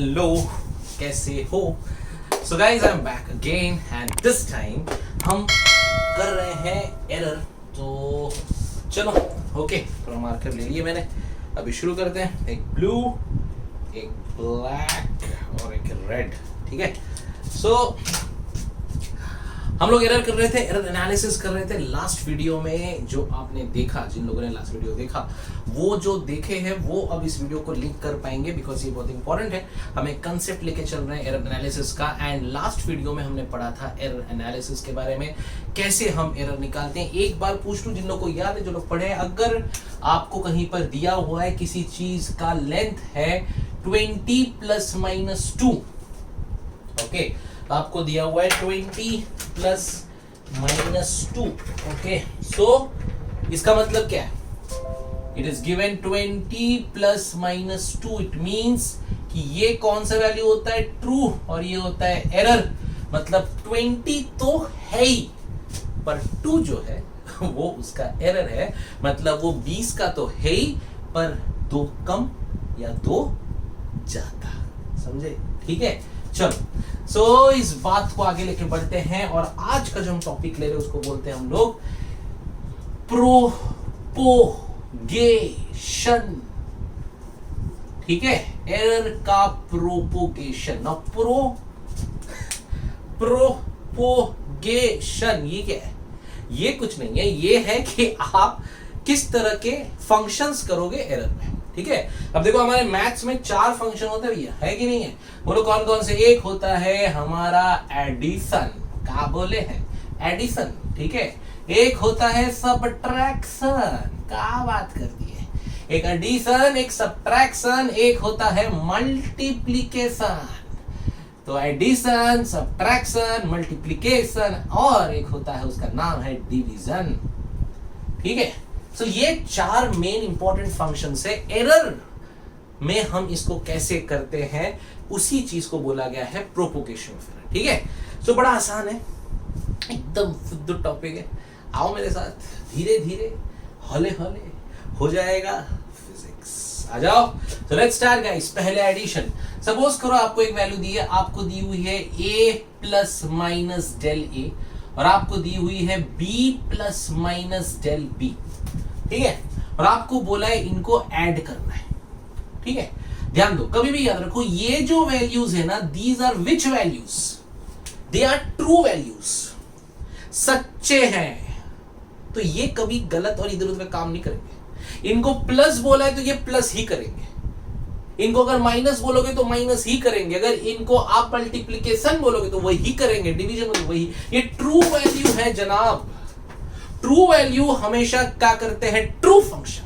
Hello, कैसे हो? So guys I am back again and this time हम कर रहे हैं एरर। तो चलो ओके, थोड़ा मार्कर ले लिए मैंने। अभी शुरू करते हैं। एक ब्लू, एक ब्लैक और एक रेड। ठीक है। सो हम लोग एरर कर रहे थे, एरर एनालिसिस कर रहे थे। लास्ट वीडियो में जो आपने देखा, जिन लोगों ने लास्ट वीडियो देखा, वो जो देखे हैं वो अब इस वीडियो को लिंक कर पाएंगे, बिकॉज ये बहुत इंपॉर्टेंट है। हम एक कंसेप्ट लेके चल रहे हैं एरर एनालिसिस का। एंड लास्ट वीडियो में हमने पढ़ा था एरर एनालिसिस के बारे में, कैसे हम एरर निकालते हैं। एक बार पूछ लूं, जिन लोगों को याद है, जो लोग पढ़े हैं, अगर आपको कहीं पर दिया हुआ है किसी चीज का लेंथ है 20 प्लस माइनस 2, ओके, आपको दिया हुआ है 20 प्लस माइनस 2, ओके। सो इसका मतलब क्या है? It is given 20 plus minus 2। It means कि ये कौन सा वैल्यू होता है? ट्रू, और ये होता है एरर। मतलब 20 तो है ही, पर 2 जो है वो उसका एरर है। मतलब वो 20 का तो है ही, पर 2 कम या 2 ज्यादा। समझे? ठीक है, चलो। सो इस बात को आगे लेके बढ़ते हैं, और आज का जो हम टॉपिक ले रहे हैं उसको बोलते हैं हम लोग प्रोपोगेशन। ठीक है, एरर का प्रोपोगेशन। ना प्रोपोगेशन ये क्या है? ये कुछ नहीं है, ये है कि आप किस तरह के फंक्शंस करोगे एरर में। ठीक है। अब देखो, हमारे मैथ्स में 4 फंक्शन होते हैं भैया, है कि नहीं है? बोलो कौन कौन से? एक होता है हमारा एडिशन, क्या बोले हैं? एडिशन। ठीक है। एक होता है सबट्रैक्शन, क्या बात कर दी है? एक एडिशन, एक सबट्रैक्शन, एक होता है मल्टीप्लिकेशन। तो एडिशन, सबट्रैक्शन, मल्टीप्लिकेशन, और एक होता है, उसका नाम है डिवीजन। ठीक है। सो ये 4 मेन इंपॉर्टेंट फंक्शन है। एरर में हम इसको कैसे करते हैं, उसी चीज को बोला गया है प्रोपोगेशन। ठीक है। सो बड़ा आसान है, एकदम फुद्दू टॉपिक है। आओ मेरे साथ, धीरे धीरे, हौले हौले हो जाएगा फिजिक्स। आ जाओ। So let's start guys. पहले एडिशन। सपोज करो आपको एक वैल्यू दी है, आपको दी हुई है a plus minus del a, और आपको दी हुई है b plus minus del b. ठीक है। और आपको बोला है इनको ऐड करना है। ठीक है। ध्यान दो, कभी भी याद रखो, ये जो वैल्यूज है ना, these are which values? They are true values, सच्चे हैं। तो ये कभी गलत और इधर उधर काम नहीं करेंगे। इनको प्लस बोला है तो ये प्लस ही करेंगे, इनको अगर माइनस बोलोगे तो माइनस ही करेंगे, अगर इनको आप मल्टीप्लिकेशन बोलोगे तो वही करेंगे, डिवीजन बोलोगे वही। ये ट्रू वैल्यू है जनाब। ट्रू वैल्यू हमेशा क्या करते हैं? True function.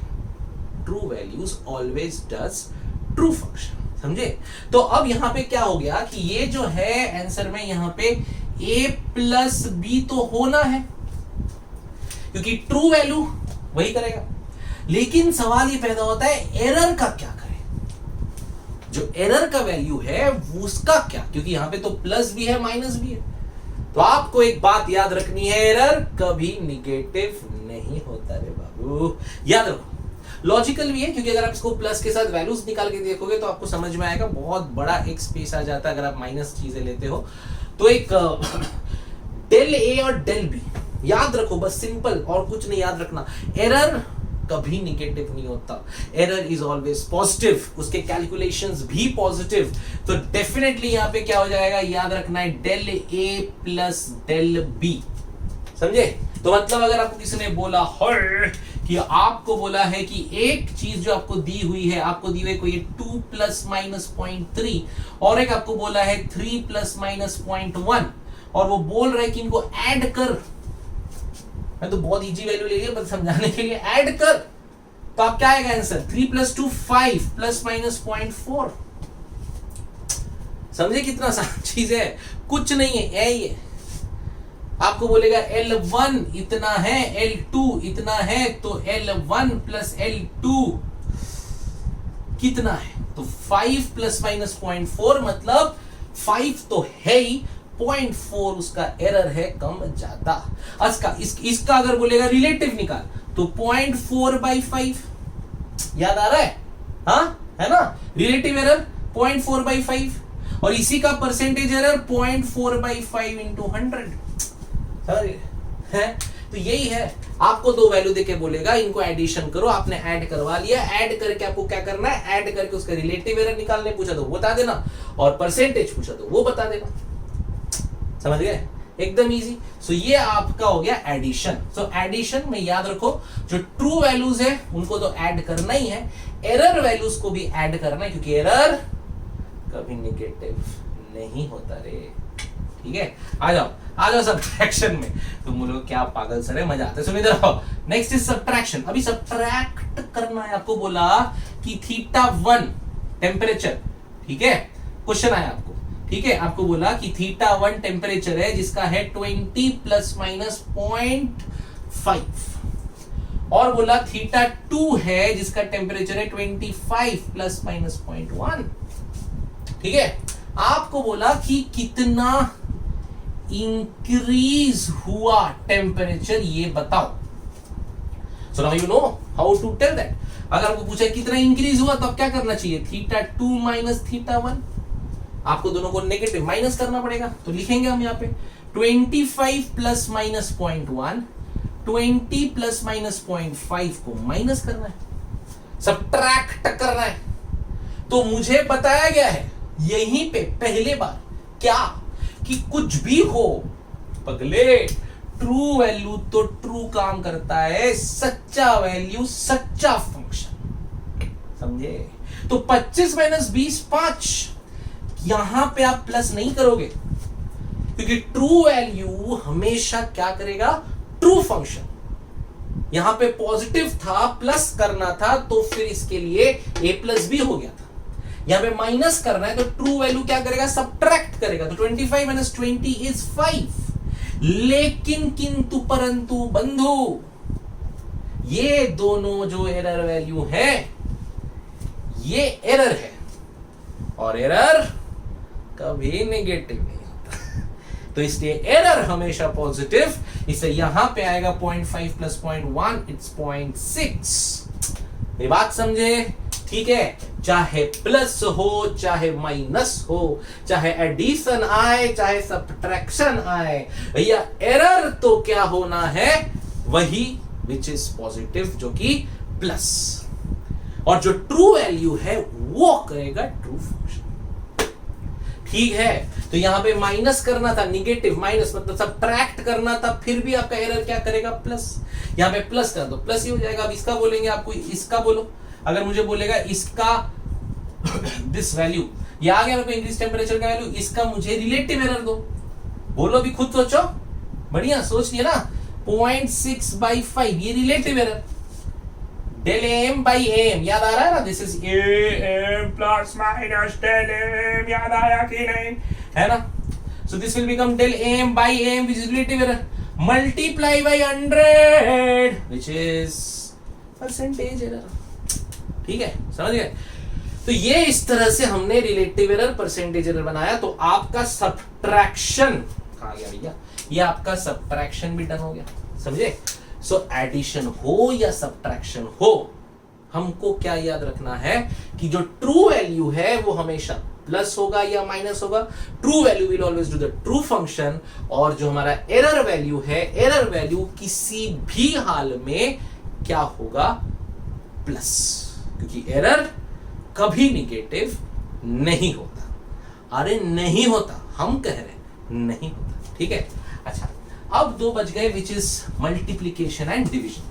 True values always does true function. समझे? तो अब यहां पे क्या हो गया कि ये जो है आंसर में, यहां पे a प्लस बी तो होना है, क्योंकि ट्रू वैल्यू वही करेगा। लेकिन सवाल ये पैदा होता है, एरर का क्या करें? जो एरर का वैल्यू है उसका क्या? क्योंकि यहां पे तो प्लस भी है, माइनस भी है। तो आपको एक बात याद रखनी है, एरर कभी निगेटिव नहीं होता रे बाबू, याद रखो। लॉजिकल भी है, क्योंकि अगर आप इसको प्लस के साथ वैल्यूज निकाल के देखोगे तो आपको समझ में आएगा, बहुत बड़ा एक स्पेस आ जाता है अगर आप माइनस चीजें लेते हो। तो एक डेल ए और डेल बी याद रखो, बस सिंपल, और कुछ नहीं याद रखना। एरर कभी निगेटिव नहीं होता, एरर इज ऑलवेज पॉजिटिव, उसके कैलकुलेशंस भी पॉजिटिव। तो डेफिनेटली यहां पे क्या हो जाएगा, याद रखना है, del A plus del B. समझे? तो मतलब अगर आपको किसी ने बोला कि आपको बोला है कि एक चीज जो आपको दी हुई है, आपको दी हुई है कोई 2 प्लस माइनस 0.3, और एक आपको बोला है 3 प्लस माइनस 0.1, और वो बोल रहा है कि इनको ऐड कर। मैं तो बहुत इजी वैल्यू ले लिया बस समझाने के लिए, ऐड कर। तो आप क्या आएगा आंसर? 3 plus 2 5 plus minus 0.4। समझे कितना आसान चीज है? कुछ नहीं है ये। आपको बोलेगा L1 इतना है, L2 इतना है, तो L1 प्लस L2 कितना है? तो 5 प्लस माइनस 0.4, मतलब 5 तो है ही, 0.4 उसका एरर है, कम ज्यादा। इसका अगर बोलेगा रिलेटिव निकाल, तो 0.4/5, याद आ रहा है? हाँ, है ना? रिलेटिव एरर 0.4/5 और इसी का परसेंटेज एरर 0.4/5 इंटू 100 है। तो यही है, आपको दो वैल्यू देके बोलेगा इनको एडिशन करो, आपने ऐड करवा लिया, ऐड करके आपको क्या करना है, ऐड करके उसका रिलेटिव एरर निकालने पूछा तो वो बता देना, और परसेंटेज पूछा तो वो बता देना। समझ गए, एकदम इजी। सो ये आपका हो गया एडिशन। सो एडिशन में याद रखो, जो ट्रू वैल्यूज है उनको तो ऐड करना ही है, एरर वैल्यूज को भी ऐड करना है, क्योंकि एरर कभी नेगेटिव नहीं होता रे। ठीक है, आ जाओ सब्ट्रैक्शन में। तुम बोलो क्या पागल सर है, मजा आता है। सुन इधर आओ, नेक्स्ट इज सब्ट्रैक्शन। अभी सब्ट्रैक्ट करना है, आपको बोला कि θ1 टेम्परेचर, ठीक है, क्वेश्चन आया आपको, ठीक है, आपको बोला कि θ1 टेम्परेचर है जिसका है 20 ± 0.5, और बोला θ2 है जिसका टेम्परेचर है 25 ± 0.1। ठीक है, आपको बोला कि कितना इंक्रीज हुआ टेम्परेचर, ये बताओ। So now you know how to tell that. अगर आपको पूछा कितना इंक्रीज हुआ तो अब क्या करना चाहिए, θ2 माइनस θ1, आपको दोनों को नेगेटिव माइनस करना पड़ेगा। तो लिखेंगे हम यहाँ पे 25 ± 0.1, 20 ± 0.5 को माइनस करना है, सब्ट्रैक्ट करना है। तो मुझे बताया गया है यहीं पे पहले बार क्या, कि कुछ भी हो पगले, ट्रू वैल्यू तो ट्रू काम करता है, सच्चा वैल्यू सच्चा फंक्शन, समझे। तो 25 - 20 5, यहां पे आप प्लस नहीं करोगे, क्योंकि ट्रू वैल्यू हमेशा क्या करेगा, ट्रू फंक्शन। यहां पे पॉजिटिव था, प्लस करना था, तो फिर इसके लिए a+b हो गया था। यहां पे माइनस करना है तो ट्रू वैल्यू क्या करेगा, सब्ट्रैक्ट करेगा। तो 25 - 20 इज 5। लेकिन किंतु परंतु बंधु, ये दोनों जो एरर वैल्यू है ये एरर है, और एरर कभी नेगेटिव नहीं होता। तो इसलिए एरर हमेशा पॉजिटिव, इसलिए यहां पे आएगा 0.5 + 0.1, इट्स 0.6। ये बात समझे, ठीक है। चाहे प्लस हो चाहे माइनस हो, चाहे एडिशन आए चाहे सब्ट्रैक्शन आए, भैया एरर तो क्या होना है, वही विच इज पॉजिटिव, जो कि प्लस, और जो ट्रू वैल्यू है वो करेगा ट्रू फंक्शन। ठीक है, तो यहां पे माइनस करना था, निगेटिव माइनस मतलब सब्ट्रैक्ट करना था, फिर भी आपका एरर क्या करेगा, प्लस। यहां पे प्लस करना तो प्लस ही हो जाएगा। अब इसका बोलेंगे, आपको इसका बोलो, अगर मुझे बोलेगा इसका दिस वैल्यू, ये आ गया मेरे को इंक्रीज टेम्परेचर का वैल्यू, इसका मुझे रिलेटिव एरर दो, बोलो भी, खुद सोचो, बढ़िया सोच लिया ना। 0.6/5 ये रिलेटिव एरर, ΔM/AM याद आ रहा है ना, दिस इज AM ± ΔM, याद आया कि नहीं, है ना। So this will become ΔM/AM which is relative error, multiply by 100 which is percentage error। ठीक है, समझ गए। तो ये इस तरह से हमने रिलेटिव एरर, परसेंटेज एरर बनाया। तो आपका सब्ट्रैक्शन कहां गया भैया, ये आपका सब्ट्रैक्शन भी डन हो गया, समझे। सो एडिशन हो या सब्ट्रैक्शन हो, हमको क्या याद रखना है कि जो ट्रू वैल्यू है वो हमेशा प्लस होगा या माइनस होगा। True value will always do the true function, और जो हमारा एरर वैल्यू है, एरर वैल्यू किसी भी हाल में क्या होगा, प्लस, क्योंकि एरर कभी नेगेटिव नहीं होता। अरे नहीं होता, हम कह रहे नहीं होता, ठीक है। अच्छा, अब दो बच गए, which is multiplication and division.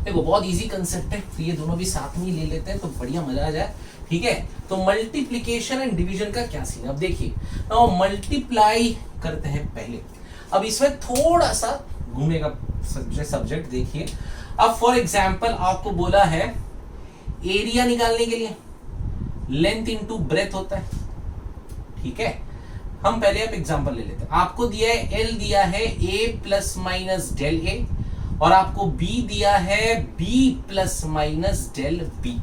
देखो बहुत इजी कंसेप्ट है, तो ये दोनों भी साथ में ले लेते हैं तो बढ़िया मजा आ जाए, ठीक है। तो मल्टीप्लीकेशन एंड डिवीजन का क्या सीन है, अब देखिए, नाउ मल्टीप्लाई करते हैं पहले। अब इसमें थोड़ा सा घूमेगा सब्जेक्ट, देखिए। अब फॉर एग्जाम्पल आपको बोला है एरिया निकालने के लिए लेंथ इनटू ब्रेथ होता है, ठीक है। हम पहले अब एग्जांपल ले लेते हैं। आपको दिया है L दिया है A plus minus del A, और आपको B दिया है B plus minus del B,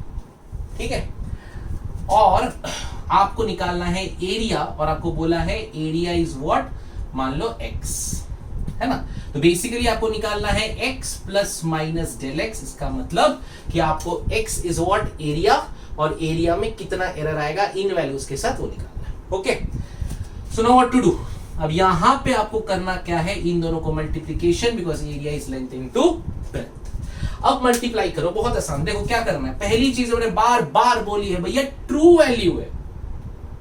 ठीक है। और आपको निकालना है एरिया, और आपको बोला है एरिया इज व्हाट, मान लो x, है ना। तो बेसिकली आपको निकालना है x plus minus del x। इसका मतलब कि आपको x इज व्हाट, एरिया, और एरिया में कितना एरर आएगा इन वैल्यूज के साथ वो निकालना है। Okay, so now what to do. अब यहां पे आपको करना क्या है, इन दोनों को multiplication, because area is length into breadth. अब मल्टीप्लाई करो, बहुत आसान। देखो क्या करना है, पहली चीज हमने बार बार बोली है भैया, ट्रू वैल्यू है,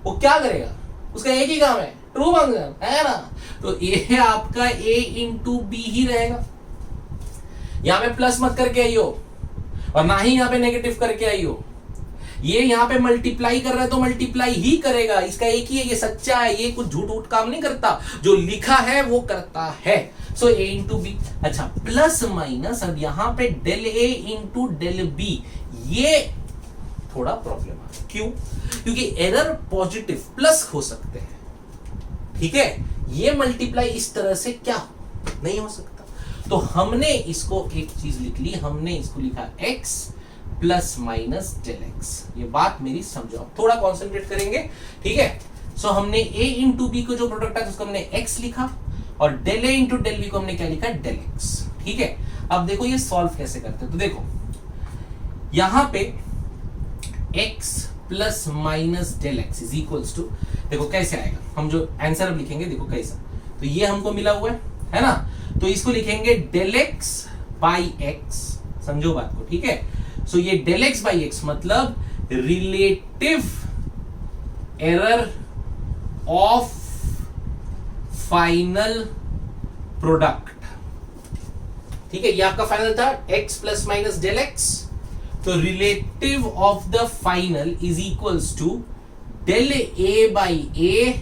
वो क्या करेगा, उसका एक ही काम है, ट्रू फंक्शन है ना, तो ये आपका a इंटू बी ही रहेगा। यहां पे प्लस मत करके आई हो और ना ही यहां पे नेगेटिव करके आई हो, ये यहां पे मल्टीप्लाई कर रहा है तो मल्टीप्लाई ही करेगा, इसका एक ही है, ये सच्चा है, ये कुछ झूठ उठ काम नहीं करता, जो लिखा है वो करता है। So a into b. अच्छा, प्लस माइनस, अब यहां पे del a into del b, ये थोड़ा प्रॉब्लम है। क्यों? क्योंकि एरर पॉजिटिव प्लस हो सकते हैं, ठीक है, ये मल्टीप्लाई इस तरह से क्या नहीं हो सकता, तो हमने इसको एक चीज लिख ली, हमने इसको लिखा x plus minus del x. ये बात मेरी समझो, थोड़ा कॉन्सेंट्रेट करेंगे, ठीक है। सो हमने a इंटू बी को जो प्रोडक्ट है उसको हमने x लिखा, और del a into del b को हमने क्या लिखा, डेल x, ठीक है। अब देखो ये सॉल्व कैसे करते हैं, तो देखो यहां पे x plus minus del x is equals to, देखो कैसे आएगा, हम जो आंसर अब लिखेंगे देखो कैसा, तो ये हमको मिला हुआ है ना, तो इसको लिखेंगे डेल एक्स बाई एक्स, समझो बात को, ठीक है। सो ये डेल एक्स बाई एक्स मतलब relative error of final product, ठीक है, ये आपका फाइनल था x plus minus del X, तो relative of the final is equals to del a by a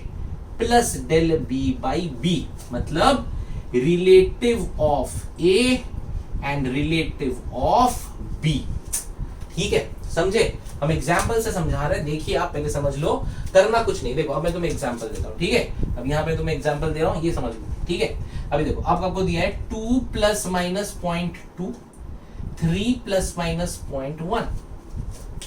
plus del b by b, मतलब relative of a and relative of b, ठीक है, समझे। हम एग्जाम्पल से समझा रहे हैं, देखिए आप पहले समझ लो, करना कुछ नहीं। देखो अब मैं तुम्हें एग्जाम्पल देता हूं, ठीक है, अब यहां पे तुम्हें एग्जाम्पल दे रहा हूं, ये समझ लो, ठीक है। अभी देखो आपको दिया है 2 प्लस माइनस 0.2, 3 प्लस माइनस 0.1,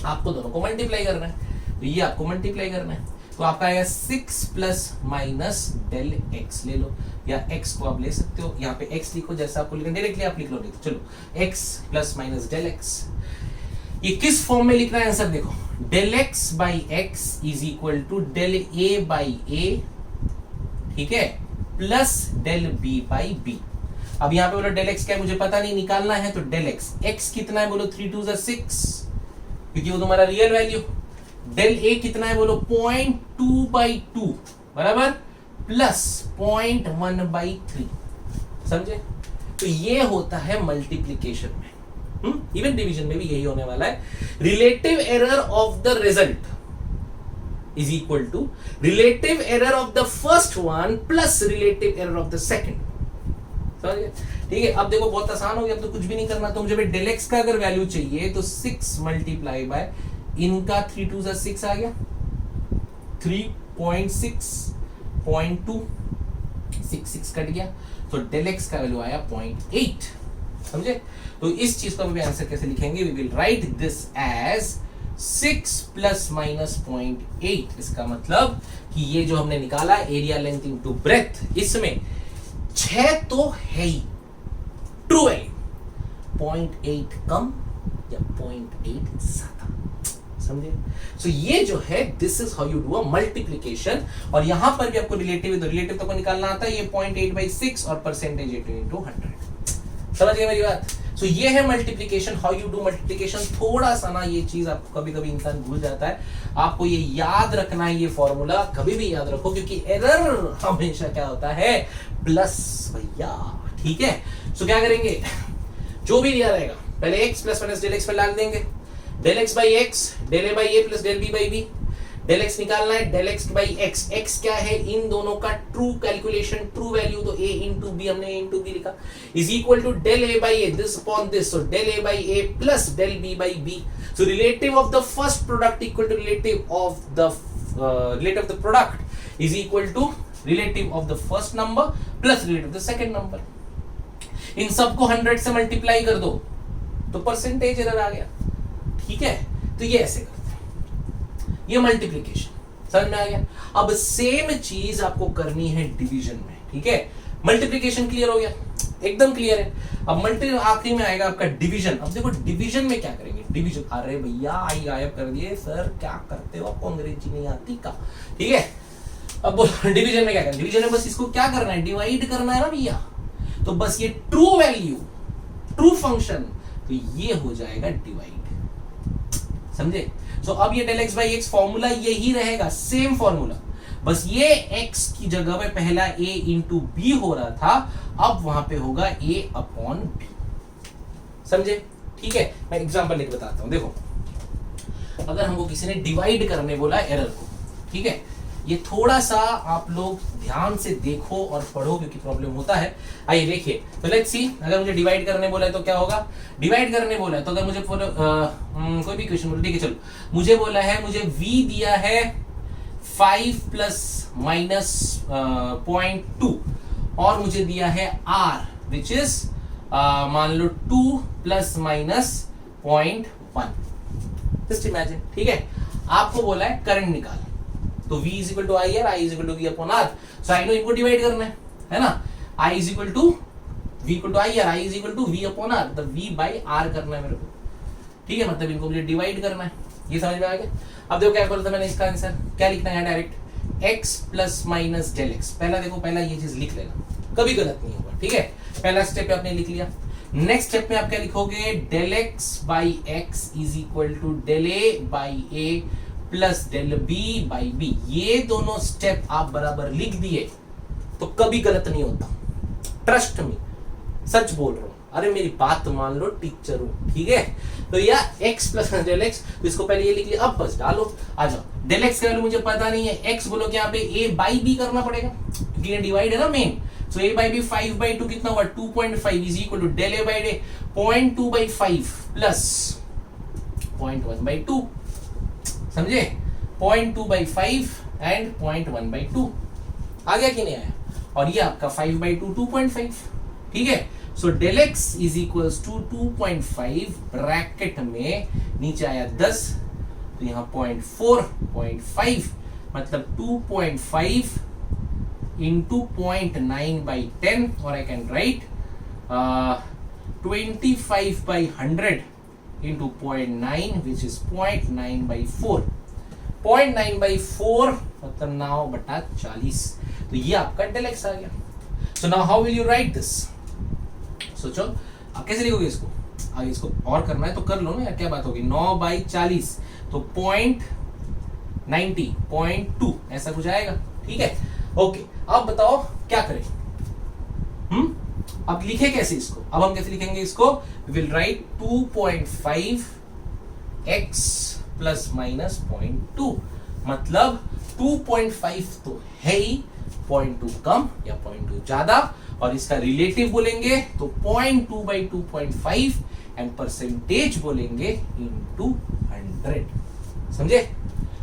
आपको दोनों को मल्टीप्लाई करना है, तो ये आपको मल्टीप्लाई करना है, तो आपका आएगा 6 प्लस माइनस डेल एक्स, ले लो, या x को आप ले सकते हो, यहाँ पे x लिखो, जैसा आपको लिखना डायरेक्टली आप लिख लो, नहीं तो चलो x plus minus del x. ये किस फॉर्म में लिखना है आंसर देखो, del x by x is equal to del A by A, ठीक है, plus del B by B. अब यहां पे बोलो डेल एक्स क्या है मुझे पता नहीं, निकालना है, तो डेल एक्स, एक्स कितना है बोलो 3 2 6, क्योंकि वो तुम्हारा रियल वैल्यू। डेल ए कितना है बोलो 0.2/2 बराबर, प्लस 0.1/3, समझे। तो ये होता है मल्टीप्लीकेशन में, इवन डिवीजन में भी यही होने वाला है। Relative error of the result is equal to relative error of the first one plus relative error of the second, समझ गए, ठीक है। अब देखो बहुत आसान हो गया, अब तो कुछ भी नहीं करना, तो मुझे डेल एक्स का अगर वैल्यू चाहिए तो 6 मल्टीप्लाई बाय इनका 3 2 6 आ गया, 3.6 0.2 6 कट गया, तो डेल एक्स का वैल्यू आया 0.8, समझे। तो इस चीज को भी आंसर कैसे लिखेंगे, we will write this as 6 plus minus 0.8, इसका मतलब कि ये जो हमने निकाला एरिया लेंथ इनटू ब्रेथ, इसमें 6 तो है ही, ट्रू वैल्यू 0.8 कम या 0.8 ज्यादा, समझे। सो ये जो है this is how you do a multiplication, और यहां पर भी आपको रिलेटिव, तो रिलेटिव तो निकालना आता है, ये 0.8/6 और परसेंटेज 18/100, समझ गए मेरी बात। सो ये है multiplication, how you do multiplication. थोड़ा सा ना ये चीज आपको कभी कभी इंसान भूल जाता है, आपको ये याद रखना है, ये फॉर्मूला कभी भी याद रखो, क्योंकि एरर हमेशा क्या होता है, प्लस भैया, ठीक है। सो क्या करेंगे, जो भी दिया रहेगा पहले x plus minus del x पे डाल देंगे, del x by x, del A by a plus del B by b, del x निकालना है, del x by x, x क्या है इन दोनों का ट्रू कैलकुलेशन, ट्रू वैल्यू, तो a इंटू बी, हमने a इंटू बी लिखा, is equal to del A by a, this upon this, so del A by a plus del B by B. So relative of the first product equal to relative of the product is equal to relative of the first number plus relative of the second number. इन सबको 100 से multiply कर दो तो percentage error आ गया, ठीक है। तो ये ऐसे करते हैं, ये मल्टीप्लिकेशन समझ में आ गया। अब सेम चीज आपको करनी है डिवीजन में, ठीक है। मल्टीप्लिकेशन क्लियर हो गया, एकदम क्लियर है। अब मल्टी आखिरी में आएगा आपका डिवीजन। अब देखो डिवीजन में क्या करेंगे, डिवीजन, अरे भैया आई गायब कर दिए सर, क्या करते हो आपको अंग्रेजी नहीं आती का, ठीक है। अब बोलो डिवीजन में क्या करना है, डिवीजन में बस इसको क्या करना है, डिवाइड करना है ना भैया, तो बस ये ट्रू वैल्यू, ट्रू फंक्शन, तो ये हो जाएगा डिवाइड, समझे। सो अब ये del x by x formula यही रहेगा, सेम फॉर्मूला, बस ये x की जगह पे पहला a इंटू बी हो रहा था, अब वहां पे होगा a अपॉन बी, समझे, ठीक है। मैं एग्जांपल लेके बताता हूं, देखो अगर हमको किसी ने डिवाइड करने बोला एरर को, ठीक है, ये थोड़ा सा आप लोग ध्यान से देखो और पढ़ो क्योंकि प्रॉब्लम होता है। आइए देखिए, तो लेट्स सी, अगर मुझे डिवाइड करने बोला है तो क्या होगा, डिवाइड करने बोला है तो अगर मुझे कोई भी क्वेश्चन बोलो, ठीक है, चलो मुझे बोला है, मुझे v दिया है 5 प्लस माइनस 0.2 और मुझे दिया है r विच इज मान लो 2 प्लस माइनस 0.1, जस्ट इमेजिन, ठीक है। आपको बोला है करंट निकाल, तो v is equal to I R, I is equal to V upon R, so I know इनको डिवाइड करना है ना, i is equal to v equal to I R, I is equal to v upon R, तो v by r करना है मेरे को, ठीक है, मतलब इनको मुझे डिवाइड करना है, ये समझ में आ गया। अब देखो क्या बोला था मैंने, इसका आंसर क्या लिखना है, direct x plus minus del x, पहला देखो, पहला ये चीज लिख लेना, कभी गलत नहीं होगा, ठीक है। पहला स्टेप आपने लिख लिया, नेक्स्ट स्टेप में आप क्या लिखोगे, del x by x is equal to del A by a plus del B by b, ये दोनों स्टेप आप बराबर लिख दिए तो कभी गलत नहीं होता, ट्रस्ट मी, सच बोल रहा हूं, अरे मेरी बात मान लो, टीचर हूं, ठीक है। तो या x प्लस डेल एक्स, तो इसको पहले ये लिख लिया, अब बस डालो, आ जाओ, डेल एक्स का वैल्यू मुझे पता नहीं है, x बोलो कि यहाँ पे a बाई बी करना पड़ेगा क्योंकि ये डिवाइड है ना main, so a by b 5/2 कितना हुआ 2.5 is equal to del a by डे 0.2/5 प्लस 0.1/2, समझे, 0.2/5 एंड 0.1/2, आ गया कि नहीं आया, और ये आपका 5/2 2.5, ठीक है। So del x is equals to 2.5 bracket में नीचे आया 10, तो यहां 0.4.5 मतलब 2.5 इंटू 0.9/10, और I can write 25/100 into 0.9 which is 0.9/4, 0.9/4 मतलब 9/40, तो ये आपका डेल एक्स आ गया। So now how will you right this, सोचो आप कैसे लिखोगे इसको, आगे इसको और करना है तो कर लो ना यार, क्या बात होगी, 9/40 तो 0.90 ऐसा कुछ आएगा, ठीक है, ओके। अब बताओ क्या करें, अब लिखे कैसे इसको, अब हम कैसे लिखेंगे इसको, will write 2.5 x plus minus 0.2, मतलब 2.5 तो है ही, 0.2 कम या 0.2 ज्यादा, और इसका रिलेटिव बोलेंगे तो 0.2/2.5 एंड परसेंटेज बोलेंगे इनटू 100, समझे।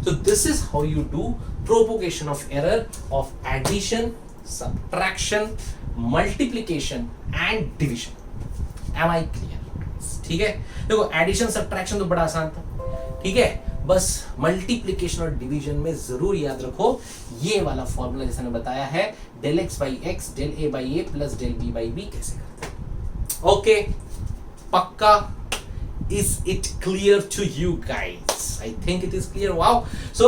So this is how you do propagation of error of addition, subtraction, multiplication and division. Am I clear? ठीक है, देखो एडिशन सब्ट्रैक्शन तो बड़ा आसान था, ठीक है, बस मल्टीप्लिकेशन और डिवीजन में जरूर याद रखो ये वाला फॉर्मूला जैसे मैंने बताया है, del x by x del A by a plus del B by b कैसे करते हैं, ओके, पक्का। Is it clear to you guys? I think it is clear. Wow. So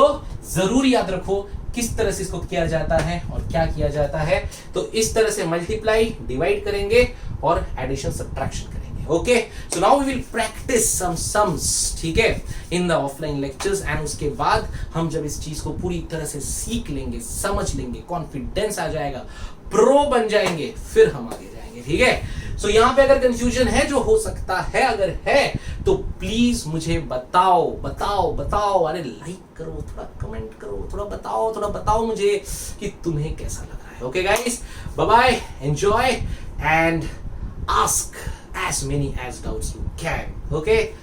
जरूर याद रखो किस तरह से इसको किया जाता है और क्या किया जाता है, तो इस तरह से मल्टीप्लाई डिवाइड करेंगे और एडिशन सब्ट्रैक्शन करेंगे, okay. So now we will practice some sums, ठीक है, in the offline lectures, and उसके बाद हम जब इस चीज को पूरी तरह से सीख लेंगे, समझ लेंगे, कॉन्फिडेंस आ जाएगा, प्रो बन जाएंगे, फिर हम आगे जाएंगे, ठीक है। सो यहां पे अगर कंफ्यूजन है, जो हो सकता है, अगर है तो प्लीज मुझे बताओ बताओ बताओ, अरे लाइक करो, थोड़ा कमेंट करो, थोड़ा बताओ मुझे कि तुम्हें कैसा लग रहा है, okay guys, bye bye, enjoy and ask as many as doubts you can, okay?